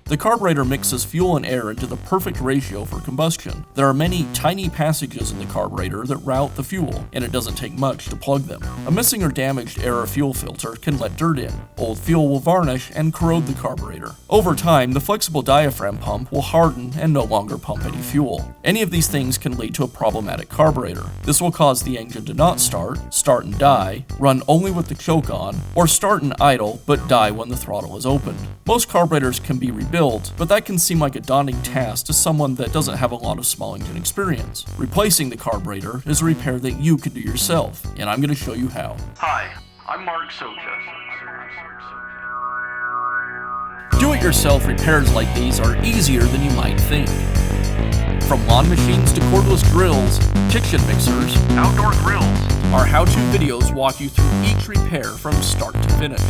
The carburetor mixes fuel and air into the perfect ratio for combustion. There are many tiny passages in the carburetor that route the fuel, and it doesn't take much to plug them. A missing or damaged air or fuel filter can let dirt in. Old fuel will varnish and corrode the carburetor. Over time, the flexible diaphragm pump will harden and no longer pump any fuel. Any of these things can lead to a problematic carburetor. This will cause the engine to not start and die, run only with the choke on, or start and idle but die when the throttle is opened. Most carburetors can be rebuilt, but that can seem like a daunting task to someone that doesn't have a lot of small engine experience. Replacing the carburetor is a repair that you can do yourself, and I'm going to show you how. Hi, I'm Mark Socha. Do-it-yourself repairs like these are easier than you might think. From lawn machines to cordless drills, kitchen mixers, Outdoor grills. our how-to videos walk you through each repair from start to finish.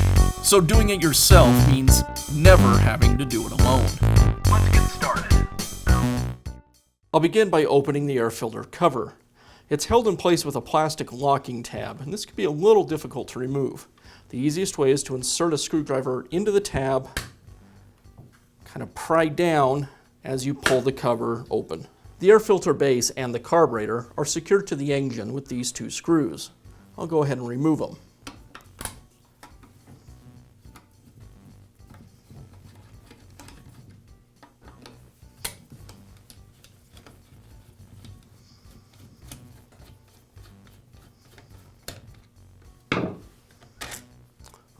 So doing it yourself means never having to do it alone. Let's get started. I'll begin by opening the air filter cover. It's held in place with a plastic locking tab, and this can be a little difficult to remove. The easiest way is to insert a screwdriver into the tab, kind of pry down as you pull the cover open. The air filter base and the carburetor are secured to the engine with these two screws. I'll go ahead and remove them.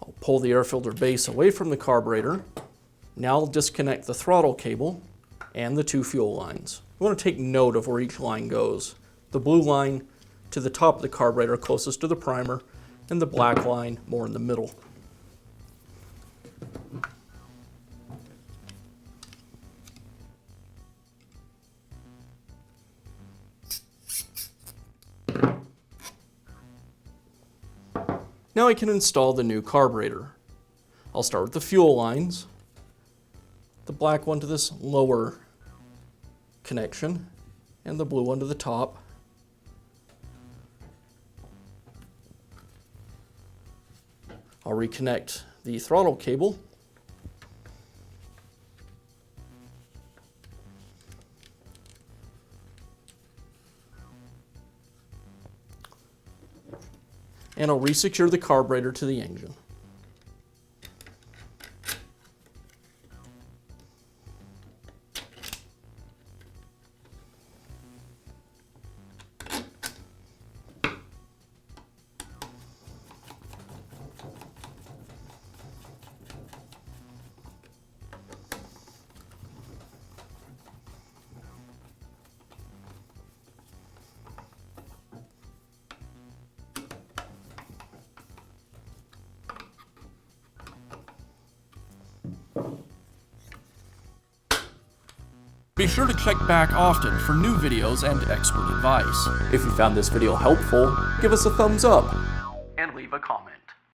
I'll pull the air filter base away from the carburetor. Now I'll disconnect the throttle cable and the two fuel lines. You want to take note of where each line goes. The blue line to the top of the carburetor closest to the primer, and the black line more in the middle. Now I can install the new carburetor. I'll start with the fuel lines. The black one to this lower connection, and the blue one to the top. I'll reconnect the throttle cable. And I'll resecure the carburetor to the engine. Be sure to check back often for new videos and expert advice. If you found this video helpful, give us a thumbs up And leave a comment.